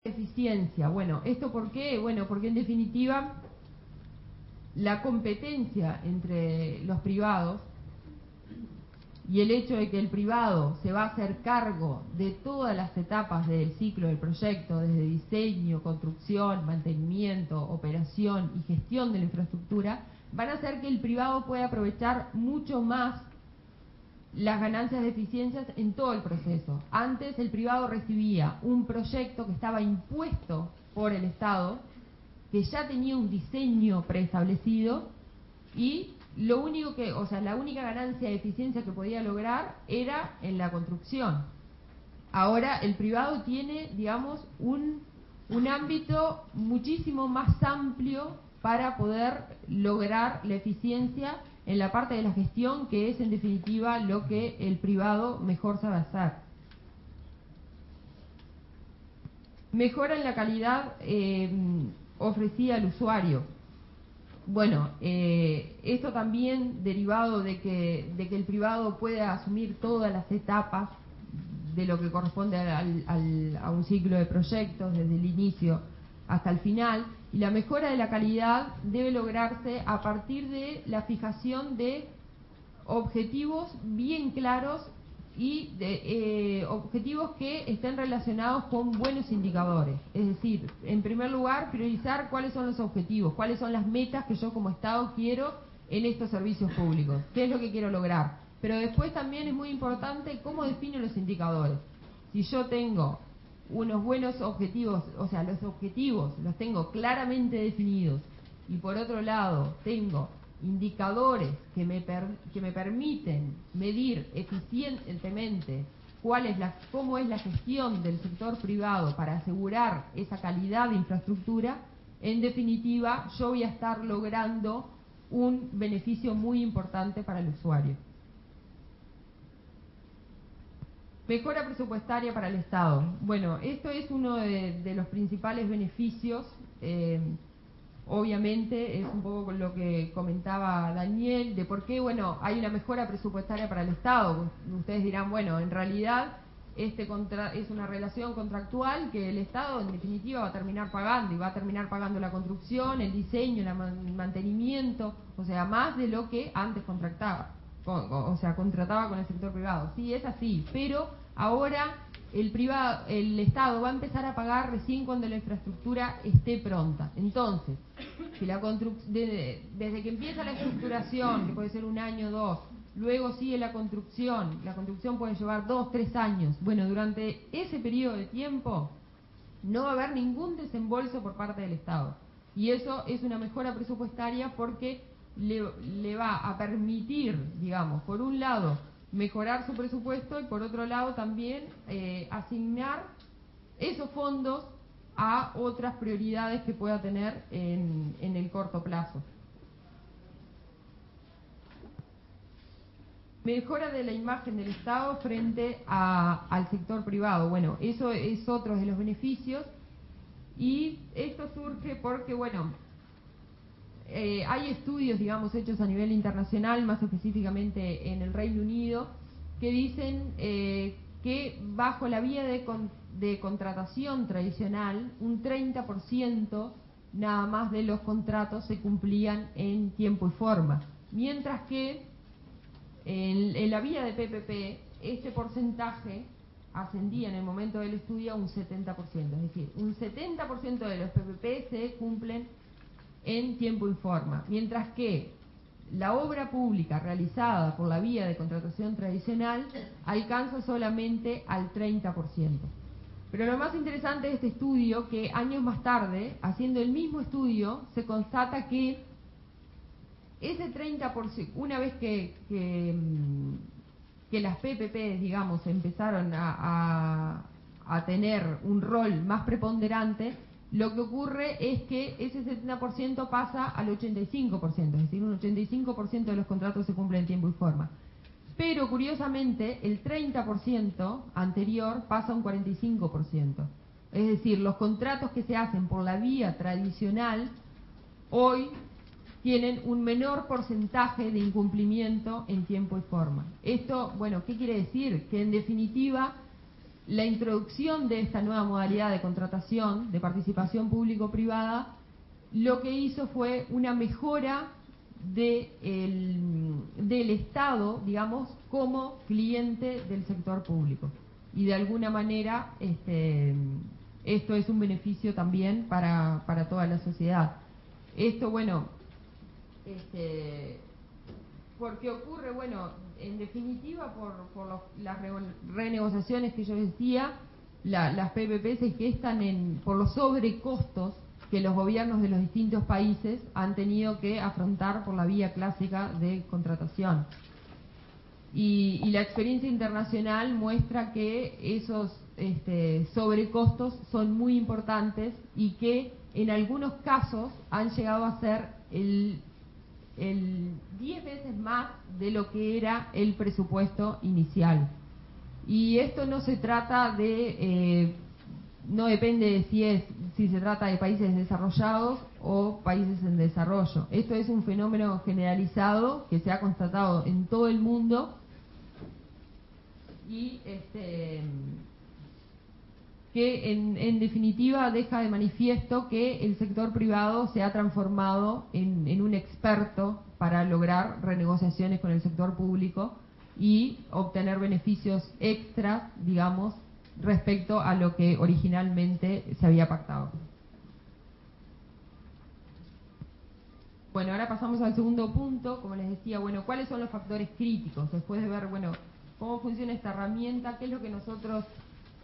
eficiencia. Bueno, ¿esto por qué? Bueno, porque en definitiva la competencia entre los privados y el hecho de que el privado se va a hacer cargo de todas las etapas del ciclo del proyecto, desde diseño, construcción, mantenimiento, operación y gestión de la infraestructura, van a hacer que el privado pueda aprovechar mucho más las ganancias de eficiencias en todo el proceso. Antes el privado recibía un proyecto que estaba impuesto por el Estado, que ya tenía un diseño preestablecido y lo único que, o sea, la única ganancia de eficiencia que podía lograr era en la construcción. Ahora el privado tiene, digamos, un ámbito muchísimo más amplio para poder lograr la eficiencia en la parte de la gestión, que es en definitiva lo que el privado mejor sabe hacer. Mejora en la calidad ofrecida al usuario. Bueno, esto también derivado de que el privado pueda asumir todas las etapas de lo que corresponde a un ciclo de proyectos, desde el inicio hasta el final, y la mejora de la calidad debe lograrse a partir de la fijación de objetivos bien claros y de objetivos que estén relacionados con buenos indicadores. Es decir, en primer lugar, priorizar cuáles son los objetivos, cuáles son las metas que yo como Estado quiero en estos servicios públicos, qué es lo que quiero lograr. Pero después también es muy importante cómo defino los indicadores. Si yo tengo unos buenos objetivos, o sea, los objetivos los tengo claramente definidos, y por otro lado tengo indicadores que me permiten medir eficientemente cómo es la gestión del sector privado para asegurar esa calidad de infraestructura, en definitiva yo voy a estar logrando un beneficio muy importante para el usuario. Mejora presupuestaria para el Estado. Bueno, esto es uno de los principales beneficios. Obviamente es un poco con lo que comentaba Daniel, de por qué, bueno, hay una mejora presupuestaria para el Estado. Ustedes dirán, bueno, en realidad es una relación contractual que el Estado en definitiva va a terminar pagando, y va a terminar pagando la construcción, el diseño, el mantenimiento, o sea, más de lo que antes contrataba con el sector privado. Sí, es así, pero ahora el Estado va a empezar a pagar recién cuando la infraestructura esté pronta. Entonces, si desde que empieza la estructuración, que puede ser 1 año o 2, luego sigue la construcción puede llevar 2, 3 años. Bueno, durante ese periodo de tiempo no va a haber ningún desembolso por parte del Estado. Y eso es una mejora presupuestaria porque le va a permitir, digamos, por un lado, mejorar su presupuesto y por otro lado también asignar esos fondos a otras prioridades que pueda tener en el corto plazo. Mejora de la imagen del Estado frente al sector privado. Bueno, eso es otro de los beneficios, y esto surge porque, bueno, hay estudios, digamos, hechos a nivel internacional, más específicamente en el Reino Unido, que dicen que bajo la vía de contratación tradicional, un 30% nada más de los contratos se cumplían en tiempo y forma, mientras que en la vía de PPP este porcentaje ascendía en el momento del estudio a un 70%, es decir, un 70% de los PPP se cumplen en tiempo y forma, mientras que la obra pública realizada por la vía de contratación tradicional alcanza solamente al 30%. Pero lo más interesante de este estudio, que años más tarde, haciendo el mismo estudio, se constata que ese 30%, una vez que las PPP, digamos, empezaron a tener un rol más preponderante, lo que ocurre es que ese 70% pasa al 85%, es decir, un 85% de los contratos se cumplen en tiempo y forma. Pero curiosamente, el 30% anterior pasa a un 45%. Es decir, los contratos que se hacen por la vía tradicional hoy tienen un menor porcentaje de incumplimiento en tiempo y forma. Esto, bueno, ¿qué quiere decir? Que en definitiva la introducción de esta nueva modalidad de contratación, de participación público-privada, lo que hizo fue una mejora del Estado, digamos, como cliente del sector público. Y de alguna manera esto es un beneficio también para toda la sociedad. Esto, bueno, porque ocurre, bueno, en definitiva por las renegociaciones que yo decía, las PPP se gestan por los sobrecostos que los gobiernos de los distintos países han tenido que afrontar por la vía clásica de contratación. Y la experiencia internacional muestra que esos sobrecostos son muy importantes y que en algunos casos han llegado a ser el 10 veces más de lo que era el presupuesto inicial. Y esto no se trata no depende de si se trata de países desarrollados o países en desarrollo. Esto es un fenómeno generalizado que se ha constatado en todo el mundo y que en definitiva deja de manifiesto que el sector privado se ha transformado en un experto para lograr renegociaciones con el sector público y obtener beneficios extras, digamos, respecto a lo que originalmente se había pactado. Bueno, ahora pasamos al segundo punto, como les decía, bueno, ¿cuáles son los factores críticos? Después de ver, bueno, cómo funciona esta herramienta, qué es lo que nosotros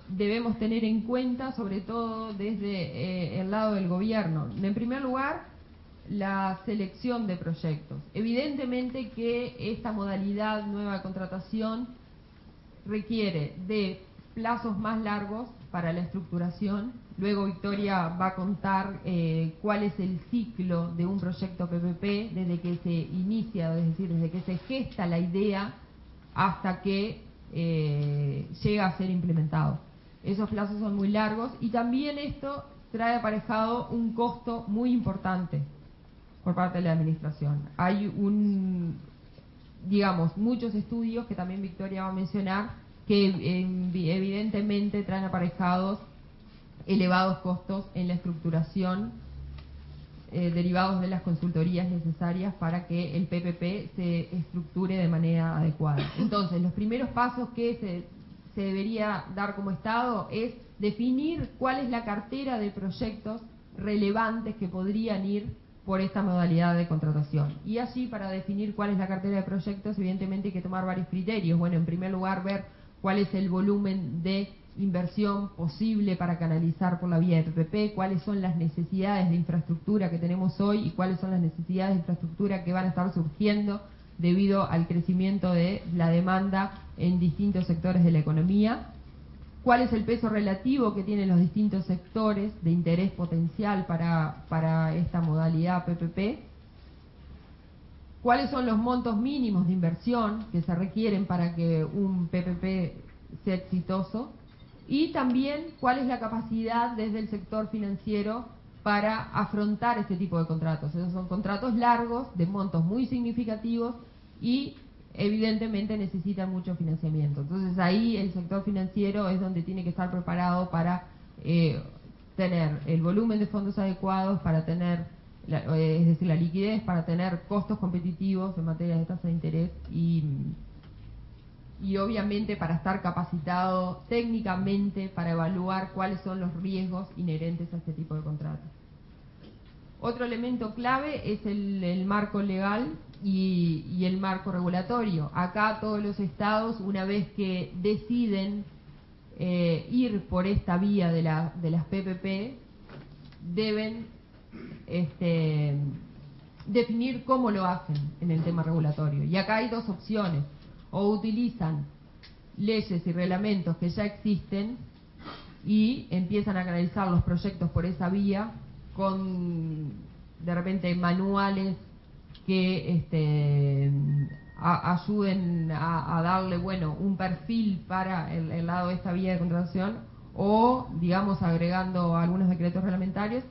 debemos tener en cuenta, sobre todo desde el lado del gobierno. En primer lugar, la selección de proyectos. Evidentemente que esta modalidad nueva de contratación requiere de plazos más largos para la estructuración. Luego Victoria va a contar cuál es el ciclo de un proyecto PPP desde que se inicia, es decir, desde que se gesta la idea hasta que llega a ser implementado. Esos plazos son muy largos y también esto trae aparejado un costo muy importante por parte de la administración. Hay muchos estudios que también Victoria va a mencionar que evidentemente traen aparejados elevados costos en la estructuración derivados de las consultorías necesarias para que el PPP se estructure de manera adecuada. Entonces, los primeros pasos que se debería dar como Estado es definir cuál es la cartera de proyectos relevantes que podrían ir por esta modalidad de contratación. Y así, para definir cuál es la cartera de proyectos, evidentemente hay que tomar varios criterios. Bueno, en primer lugar, ver cuál es el volumen de inversión posible para canalizar por la vía de PPP, cuáles son las necesidades de infraestructura que tenemos hoy y cuáles son las necesidades de infraestructura que van a estar surgiendo debido al crecimiento de la demanda en distintos sectores de la economía, cuál es el peso relativo que tienen los distintos sectores de interés potencial para esta modalidad PPP, cuáles son los montos mínimos de inversión que se requieren para que un PPP sea exitoso y también cuál es la capacidad desde el sector financiero para afrontar este tipo de contratos. Esos son contratos largos, de montos muy significativos y evidentemente necesitan mucho financiamiento. Entonces ahí el sector financiero es donde tiene que estar preparado para tener el volumen de fondos adecuados, para tener, es decir, la liquidez, para tener costos competitivos en materia de tasa de interés y obviamente para estar capacitado técnicamente para evaluar cuáles son los riesgos inherentes a este tipo de contratos. Otro elemento clave es el marco legal y el marco regulatorio. Acá todos los estados, una vez que deciden ir por esta vía de las PPP, deben definir cómo lo hacen en el tema regulatorio. Y acá hay dos opciones: o utilizan leyes y reglamentos que ya existen y empiezan a canalizar los proyectos por esa vía con de repente manuales que ayuden a darle un perfil para el lado de esta vía de contratación, o digamos agregando algunos decretos reglamentarios.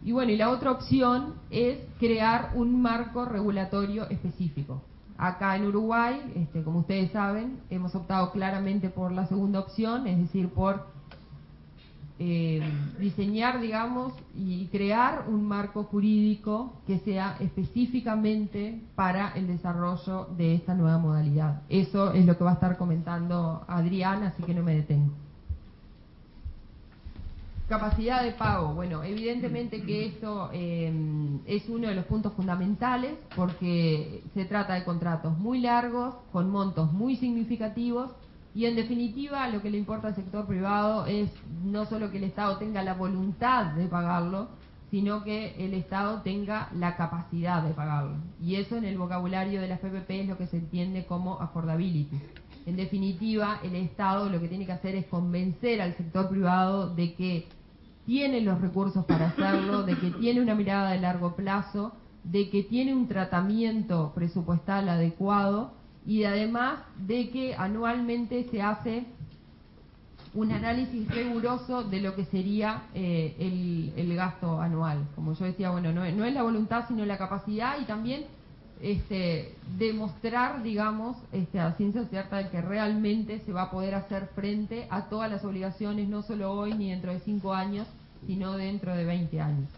Y la otra opción es crear un marco regulatorio específico. Acá en Uruguay, como ustedes saben, hemos optado claramente por la segunda opción, es decir, por diseñar, digamos, y crear un marco jurídico que sea específicamente para el desarrollo de esta nueva modalidad. Eso es lo que va a estar comentando Adrián, así que no me detengo. Capacidad de pago. Bueno, evidentemente que esto es uno de los puntos fundamentales porque se trata de contratos muy largos, con montos muy significativos, y en definitiva lo que le importa al sector privado es no solo que el Estado tenga la voluntad de pagarlo, sino que el Estado tenga la capacidad de pagarlo. Y eso en el vocabulario de las PPP es lo que se entiende como affordability. En definitiva, el Estado lo que tiene que hacer es convencer al sector privado de que tiene los recursos para hacerlo, de que tiene una mirada de largo plazo, de que tiene un tratamiento presupuestal adecuado y además de que anualmente se hace un análisis riguroso de lo que sería el gasto anual. Como yo decía, bueno, no es la voluntad sino la capacidad, y también demostrar, digamos, a ciencia cierta de que realmente se va a poder hacer frente a todas las obligaciones, no solo hoy ni dentro de 5 años, sino dentro de 20 años.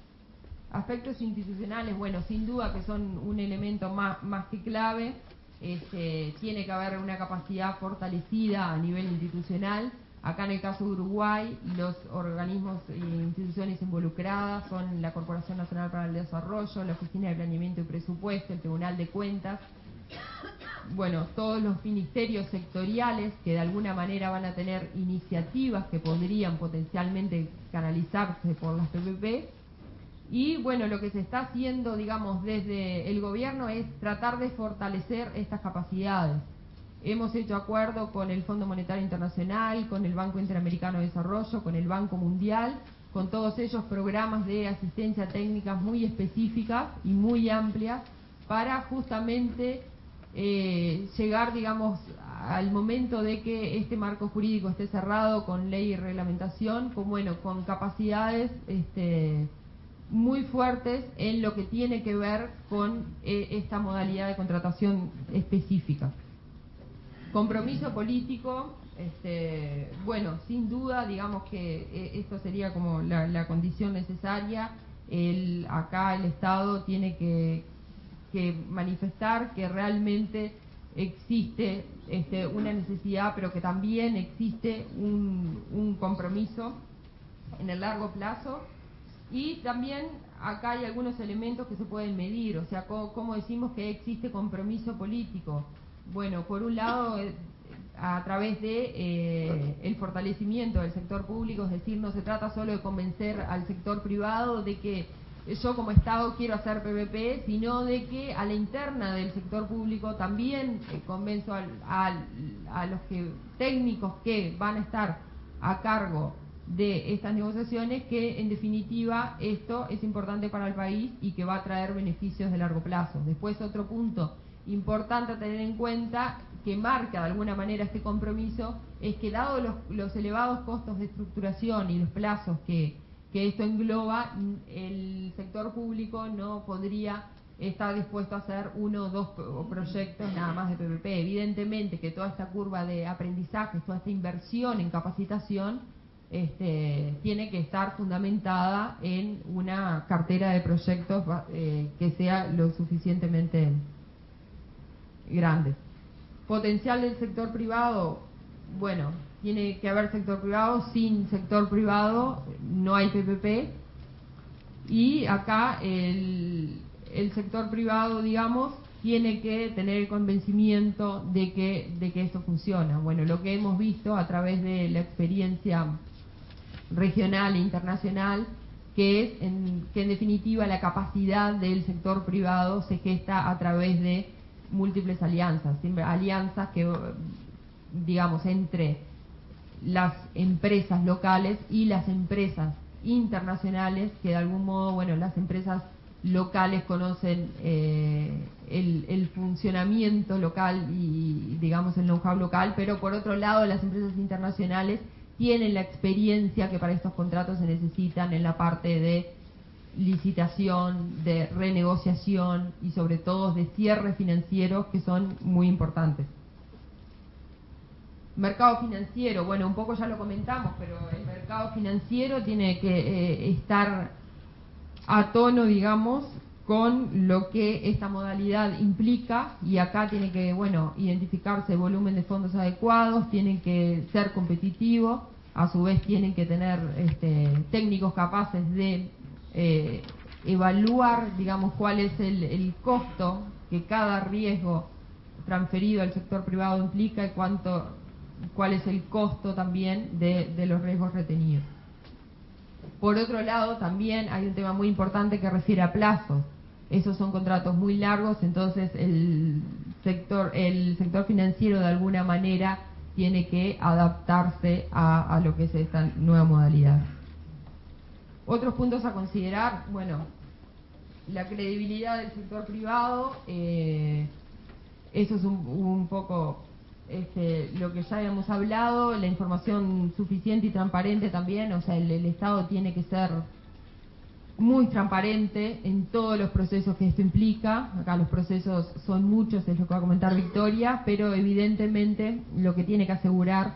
Aspectos institucionales, bueno, sin duda que son un elemento más que clave. Tiene que haber una capacidad fortalecida a nivel institucional. Acá en el caso de Uruguay, los organismos e instituciones involucradas son la Corporación Nacional para el Desarrollo, la Oficina de Planeamiento y Presupuesto, el Tribunal de Cuentas, bueno, todos los ministerios sectoriales que de alguna manera van a tener iniciativas que podrían potencialmente canalizarse por las PPP. Y bueno, lo que se está haciendo, digamos, desde el gobierno es tratar de fortalecer estas capacidades. Hemos hecho acuerdo con el Fondo Monetario Internacional, con el Banco Interamericano de Desarrollo, con el Banco Mundial, con todos ellos programas de asistencia técnica muy específicas y muy amplias para justamente llegar, digamos, al momento de que este marco jurídico esté cerrado con ley y reglamentación, con capacidades muy fuertes en lo que tiene que ver con esta modalidad de contratación específica. Compromiso político, sin duda, digamos que esto sería como la condición necesaria. Acá el Estado tiene que manifestar que realmente existe una necesidad, pero que también existe un compromiso en el largo plazo. Y también acá hay algunos elementos que se pueden medir, o sea, ¿cómo decimos que existe compromiso político? Bueno, por un lado, a través de el fortalecimiento del sector público, es decir, no se trata solo de convencer al sector privado de que yo como Estado quiero hacer PPP, sino de que a la interna del sector público también convenzo a los técnicos que van a estar a cargo de estas negociaciones que en definitiva esto es importante para el país y que va a traer beneficios de largo plazo. Después, otro punto importante a tener en cuenta que marca de alguna manera este compromiso es que dado los elevados costos de estructuración y los plazos que esto engloba, el sector público no podría estar dispuesto a hacer 1 o 2 proyectos nada más de PPP. Evidentemente que toda esta curva de aprendizaje, toda esta inversión en capacitación tiene que estar fundamentada en una cartera de proyectos que sea lo suficientemente grande. Potencial del sector privado, bueno, tiene que haber sector privado, sin sector privado no hay PPP, y acá el sector privado, digamos, tiene que tener el convencimiento de que esto funciona. Bueno, lo que hemos visto a través de la experiencia regional e internacional, que en definitiva la capacidad del sector privado se gesta a través de múltiples alianzas, alianzas que, digamos, entre las empresas locales y las empresas internacionales, que de algún modo, bueno, las empresas locales conocen el funcionamiento local y, digamos, el know-how local, pero por otro lado las empresas internacionales tienen la experiencia que para estos contratos se necesitan en la parte de licitación, de renegociación y sobre todo de cierres financieros que son muy importantes. Mercado financiero, bueno, un poco ya lo comentamos, pero el mercado financiero tiene que estar a tono, digamos, con lo que esta modalidad implica, y acá tiene que, bueno, identificarse volumen de fondos adecuados, tienen que ser competitivos, a su vez tienen que tener técnicos capaces de evaluar, digamos, cuál es el costo que cada riesgo transferido al sector privado implica y cuál es el costo también de los riesgos retenidos. Por otro lado, también hay un tema muy importante que refiere a plazos. Esos son contratos muy largos, entonces el sector financiero de alguna manera tiene que adaptarse a lo que es esta nueva modalidad. Otros puntos a considerar, bueno, la credibilidad del sector privado, eso es un poco lo que ya habíamos hablado, la información suficiente y transparente también, o sea, el Estado tiene que ser muy transparente en todos los procesos que esto implica. Acá los procesos son muchos, es lo que va a comentar Victoria, pero evidentemente lo que tiene que asegurar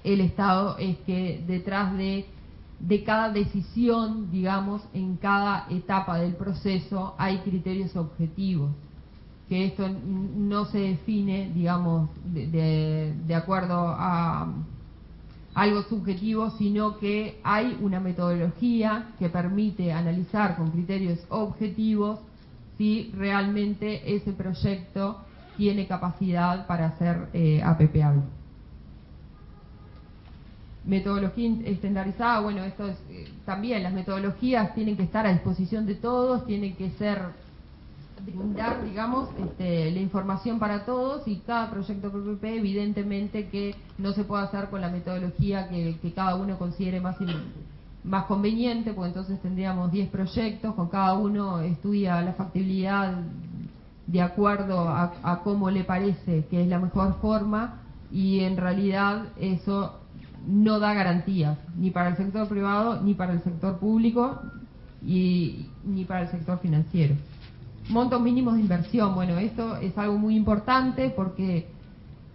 el Estado es que detrás de cada decisión, digamos, en cada etapa del proceso hay criterios objetivos, que esto no se define, digamos, de acuerdo a algo subjetivo, sino que hay una metodología que permite analizar con criterios objetivos si realmente ese proyecto tiene capacidad para ser APPable. Metodología estandarizada, bueno, esto es también, las metodologías tienen que estar a disposición de todos, tienen que brindar, digamos, la información para todos, y cada proyecto PPP evidentemente que no se puede hacer con la metodología que cada uno considere más conveniente, porque entonces tendríamos 10 proyectos, con cada uno estudia la factibilidad de acuerdo a cómo le parece que es la mejor forma, y en realidad eso no da garantías ni para el sector privado, ni para el sector público, ni para el sector financiero. Montos mínimos de inversión, bueno, esto es algo muy importante porque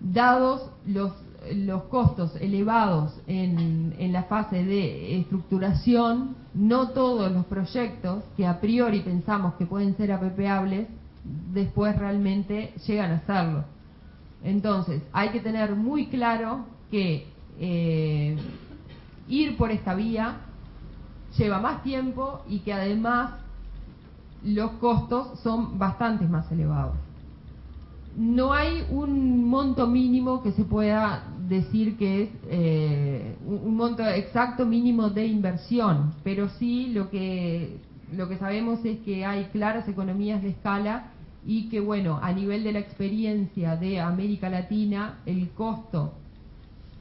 dados los costos elevados en la fase de estructuración, no todos los proyectos que a priori pensamos que pueden ser APPables después realmente llegan a serlo. Entonces hay que tener muy claro que ir por esta vía lleva más tiempo y que además los costos son bastante más elevados. No hay un monto mínimo que se pueda decir que es un monto exacto mínimo de inversión, pero sí lo que sabemos es que hay claras economías de escala, y que, bueno, a nivel de la experiencia de América Latina, el costo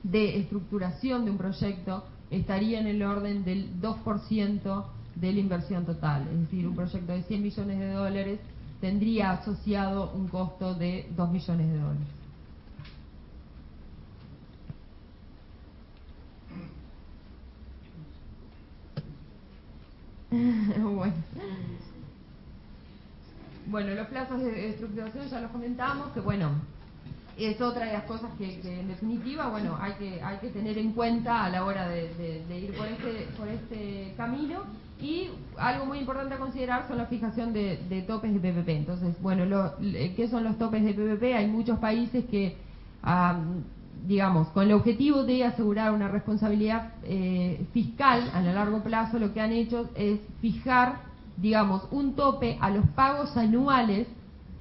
de estructuración de un proyecto estaría en el orden del 2% de la inversión total. Es decir, un proyecto de 100 millones de dólares tendría asociado un costo de 2 millones de dólares. Bueno, los plazos de estructuración ya los comentamos, que bueno, es otra de las cosas que en definitiva, bueno, hay que tener en cuenta a la hora de ir por este camino. Y algo muy importante a considerar son la fijación de topes de PPP. Entonces, bueno, ¿qué son los topes de PPP? Hay muchos países que, digamos, con el objetivo de asegurar una responsabilidad fiscal a largo plazo, lo que han hecho es fijar, digamos, un tope a los pagos anuales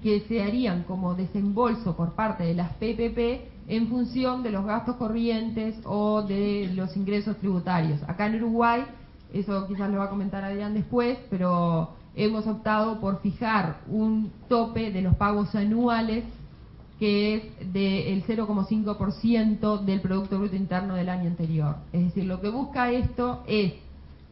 que se harían como desembolso por parte de las PPP en función de los gastos corrientes o de los ingresos tributarios. Acá en Uruguay, eso quizás lo va a comentar Adrián después, pero hemos optado por fijar un tope de los pagos anuales que es del 0,5% del Producto Bruto Interno del año anterior. Es decir, lo que busca esto es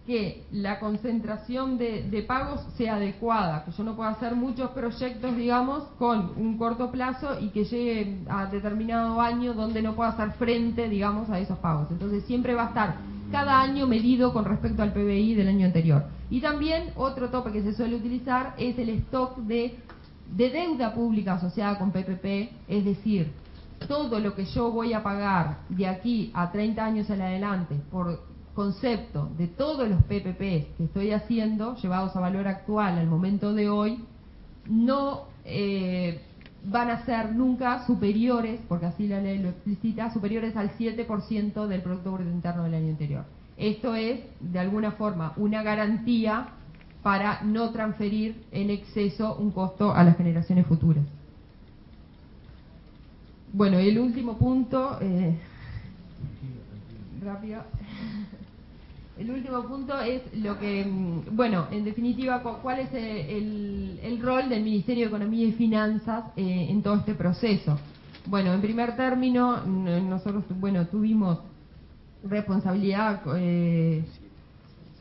que la concentración de pagos sea adecuada, que yo no pueda hacer muchos proyectos, digamos, con un corto plazo y que llegue a determinado año donde no pueda hacer frente, digamos, a esos pagos. Entonces siempre va a estar cada año medido con respecto al PBI del año anterior. Y también otro tope que se suele utilizar es el stock de deuda pública asociada con PPP, es decir, todo lo que yo voy a pagar de aquí a 30 años en adelante por concepto de todos los PPP que estoy haciendo, llevados a valor actual al momento de hoy, no van a ser nunca superiores, porque así la ley lo explicita, superiores al 7% del Producto Bruto Interno del año anterior. Esto es, de alguna forma, una garantía para no transferir en exceso un costo a las generaciones futuras. Bueno, y el último punto, rápido. El último punto es lo que, bueno, en definitiva, ¿cuál es el rol del Ministerio de Economía y Finanzas en todo este proceso? Bueno, en primer término, nosotros, bueno, tuvimos responsabilidad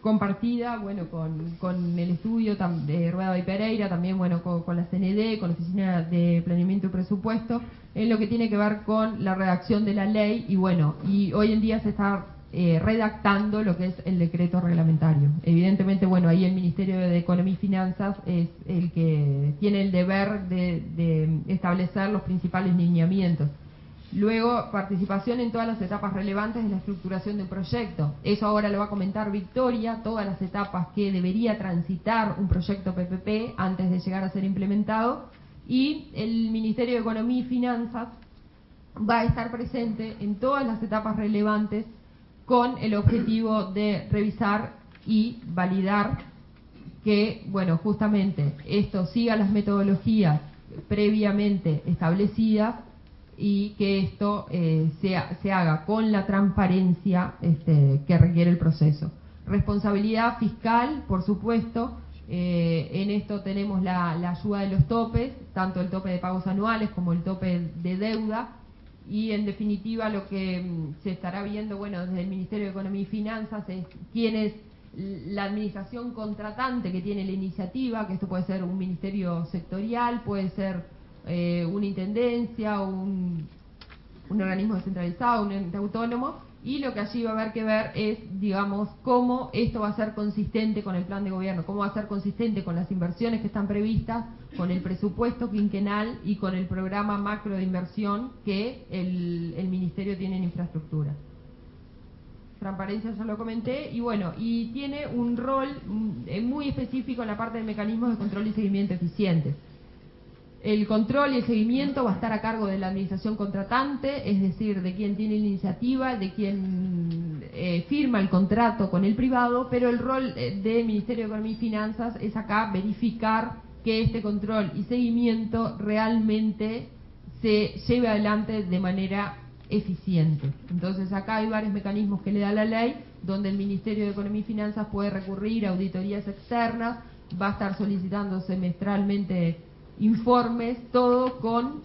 compartida, bueno, con el estudio de Rueda y Pereira, también, bueno, con la CND, con la Oficina de Planeamiento y Presupuesto, en lo que tiene que ver con la redacción de la ley, y bueno, y hoy en día se está redactando lo que es el decreto reglamentario. Evidentemente, bueno, ahí el Ministerio de Economía y Finanzas es el que tiene el deber de establecer los principales lineamientos. Luego, participación en todas las etapas relevantes de la estructuración de un proyecto. Eso ahora lo va a comentar Victoria, todas las etapas que debería transitar un proyecto PPP antes de llegar a ser implementado. Y el Ministerio de Economía y Finanzas va a estar presente en todas las etapas relevantes con el objetivo de revisar y validar que, bueno, justamente esto siga las metodologías previamente establecidas y que esto se haga con la transparencia que requiere el proceso. Responsabilidad fiscal, por supuesto, en esto tenemos la ayuda de los topes, tanto el tope de pagos anuales como el tope de deuda, y en definitiva lo que se estará viendo, bueno, desde el Ministerio de Economía y Finanzas es quién es la administración contratante que tiene la iniciativa, que esto puede ser un ministerio sectorial, puede ser una intendencia, un organismo descentralizado, un ente autónomo, y lo que allí va a haber que ver es, digamos, cómo esto va a ser consistente con el plan de gobierno, cómo va a ser consistente con las inversiones que están previstas, con el presupuesto quinquenal y con el programa macro de inversión que el Ministerio tiene en infraestructura. Transparencia ya lo comenté, y bueno, y tiene un rol muy específico en la parte de mecanismos de control y seguimiento eficientes. El control y el seguimiento va a estar a cargo de la administración contratante, es decir, de quien tiene la iniciativa, de quien firma el contrato con el privado, pero el rol del Ministerio de Economía y Finanzas es acá verificar que este control y seguimiento realmente se lleve adelante de manera eficiente. Entonces acá hay varios mecanismos que le da la ley, donde el Ministerio de Economía y Finanzas puede recurrir a auditorías externas, va a estar solicitando semestralmente informes, todo con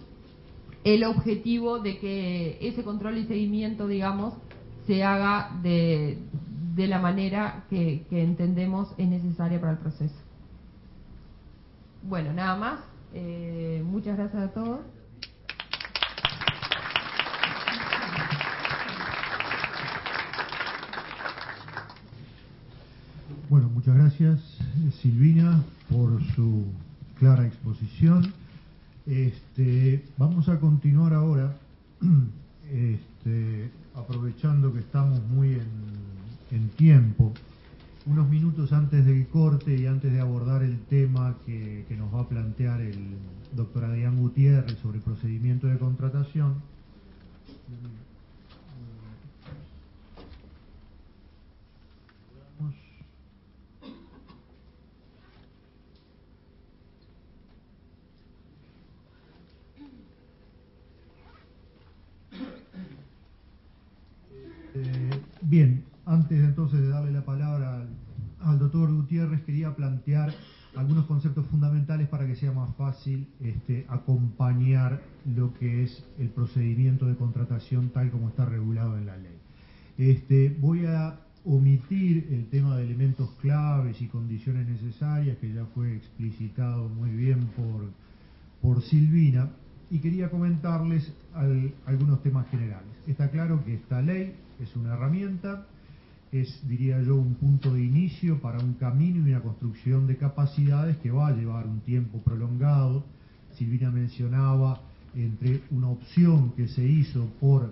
el objetivo de que ese control y seguimiento, digamos, se haga de la manera que entendemos es necesaria para el proceso. Bueno, nada más. Muchas gracias a todos. Bueno, muchas gracias, Silvina, por su clara exposición. Vamos a continuar ahora, aprovechando que estamos muy en tiempo, unos minutos antes del corte y antes de abordar el tema que nos va a plantear el doctor Adrián Gutiérrez sobre el procedimiento de contratación. Bien, antes entonces de darle la palabra al doctor Gutiérrez, quería plantear algunos conceptos fundamentales para que sea más fácil acompañar lo que es el procedimiento de contratación tal como está regulado en la ley. Voy a omitir el tema de elementos claves y condiciones necesarias, que ya fue explicitado muy bien por Silvina, y quería comentarles algunos temas generales. Está claro que esta ley es una herramienta es, diría yo, un punto de inicio para un camino y una construcción de capacidades que va a llevar un tiempo prolongado. Silvina mencionaba entre una opción que se hizo por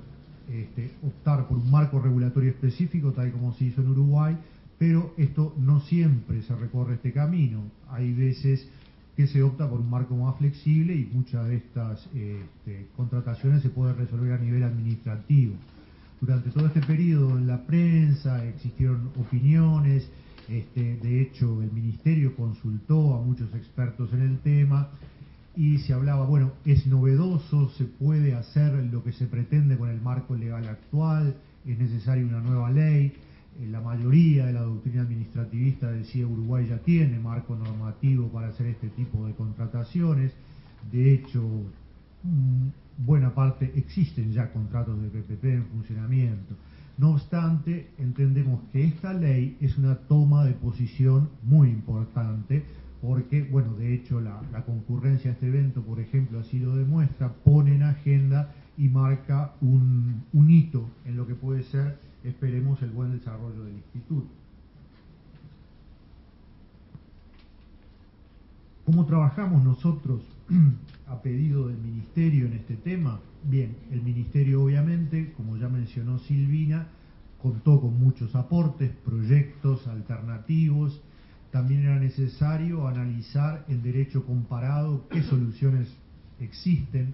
optar por un marco regulatorio específico, tal como se hizo en Uruguay, pero esto no siempre se recorre este camino. Hay veces que se opta por un marco más flexible y muchas de estas contrataciones se pueden resolver a nivel administrativo. Durante todo este periodo en la prensa existieron opiniones, de hecho el Ministerio consultó a muchos expertos en el tema y se hablaba, bueno, es novedoso, se puede hacer lo que se pretende con el marco legal actual, es necesaria una nueva ley. La mayoría de la doctrina administrativista decía Uruguay ya tiene marco normativo para hacer este tipo de contrataciones. De hecho, buena parte existen ya contratos de PPP en funcionamiento. No obstante, entendemos que esta ley es una toma de posición muy importante porque, bueno, de hecho la concurrencia a este evento, por ejemplo, así lo demuestra, pone en agenda y marca un hito en lo que puede ser, esperemos, el buen desarrollo del instituto. ¿Cómo trabajamos nosotros a pedido del Ministerio en este tema? Bien, el Ministerio obviamente, como ya mencionó Silvina, contó con muchos aportes, proyectos alternativos. También era necesario analizar en derecho comparado qué soluciones existen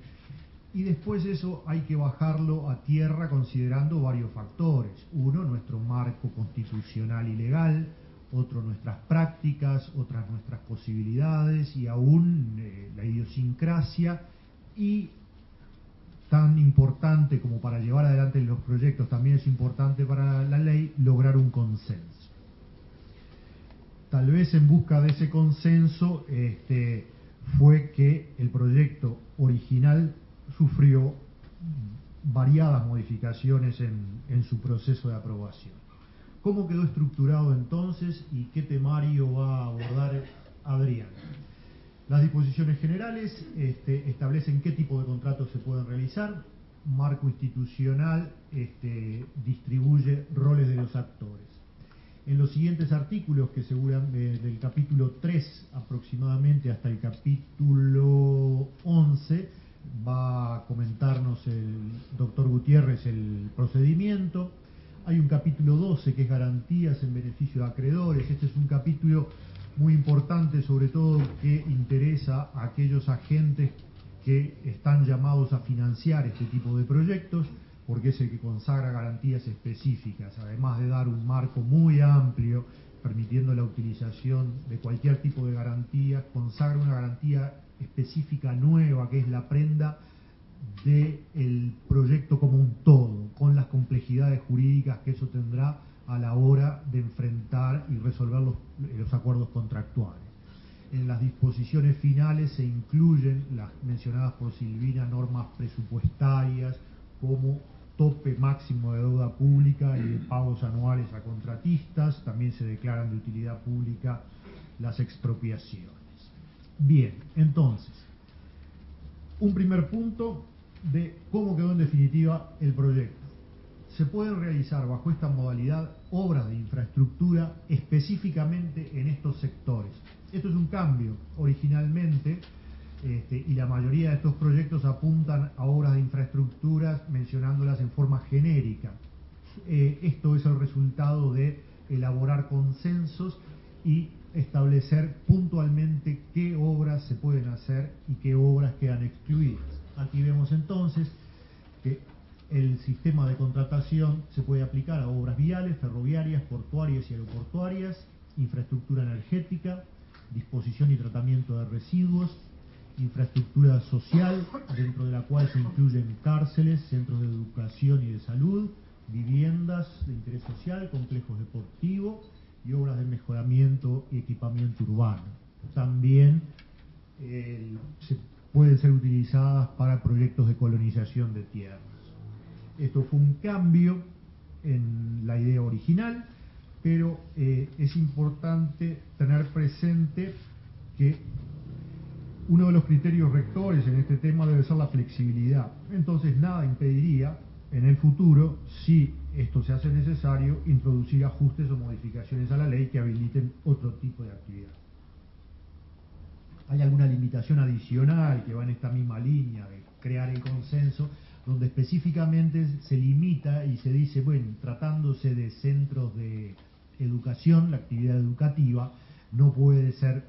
y después eso hay que bajarlo a tierra considerando varios factores. Uno, nuestro marco constitucional y legal; otro, nuestras prácticas; otras, nuestras posibilidades y aún la idiosincrasia, y tan importante como para llevar adelante los proyectos, también es importante para la ley lograr un consenso. Tal vez en busca de ese consenso fue que el proyecto original sufrió variadas modificaciones en su proceso de aprobación. ¿Cómo quedó estructurado entonces y qué temario va a abordar Adrián? Las disposiciones generales establecen qué tipo de contratos se pueden realizar. Marco institucional distribuye roles de los actores. En los siguientes artículos, que del capítulo 3 aproximadamente hasta el capítulo 11, va a comentarnos el doctor Gutiérrez el procedimiento. Hay un capítulo 12 que es garantías en beneficio de acreedores. Este es un capítulo muy importante, sobre todo que interesa a aquellos agentes que están llamados a financiar este tipo de proyectos, porque es el que consagra garantías específicas, además de dar un marco muy amplio permitiendo la utilización de cualquier tipo de garantía. Consagra una garantía específica nueva que es la prenda del proyecto como un todo, con las complejidades jurídicas que eso tendrá a la hora de enfrentar y resolver los acuerdos contractuales. En las disposiciones finales se incluyen las mencionadas por Silvina normas presupuestarias como tope máximo de deuda pública y de pagos anuales a contratistas. También se declaran de utilidad pública las expropiaciones. Bien, entonces, un primer punto de cómo quedó en definitiva el proyecto. Se pueden realizar bajo esta modalidad obras de infraestructura específicamente en estos sectores. Esto es un cambio. Originalmente, y la mayoría de estos proyectos apuntan a obras de infraestructuras mencionándolas en forma genérica. Esto es el resultado de elaborar consensos y establecer puntualmente qué obras se pueden hacer y qué obras quedan excluidas. Aquí vemos entonces que el sistema de contratación se puede aplicar a obras viales, ferroviarias, portuarias y aeroportuarias, infraestructura energética, disposición y tratamiento de residuos, infraestructura social, dentro de la cual se incluyen cárceles, centros de educación y de salud, viviendas de interés social, complejos deportivos y obras de mejoramiento y equipamiento urbano. También se pueden ser utilizadas para proyectos de colonización de tierras. Esto fue un cambio en la idea original, pero es importante tener presente que uno de los criterios rectores en este tema debe ser la flexibilidad. Entonces nada impediría en el futuro, si esto se hace necesario, introducir ajustes o modificaciones a la ley que habiliten otro tipo de actividad. ¿Hay alguna limitación adicional que va en esta misma línea de crear el consenso, donde específicamente se limita y se dice, bueno, tratándose de centros de educación, la actividad educativa no puede ser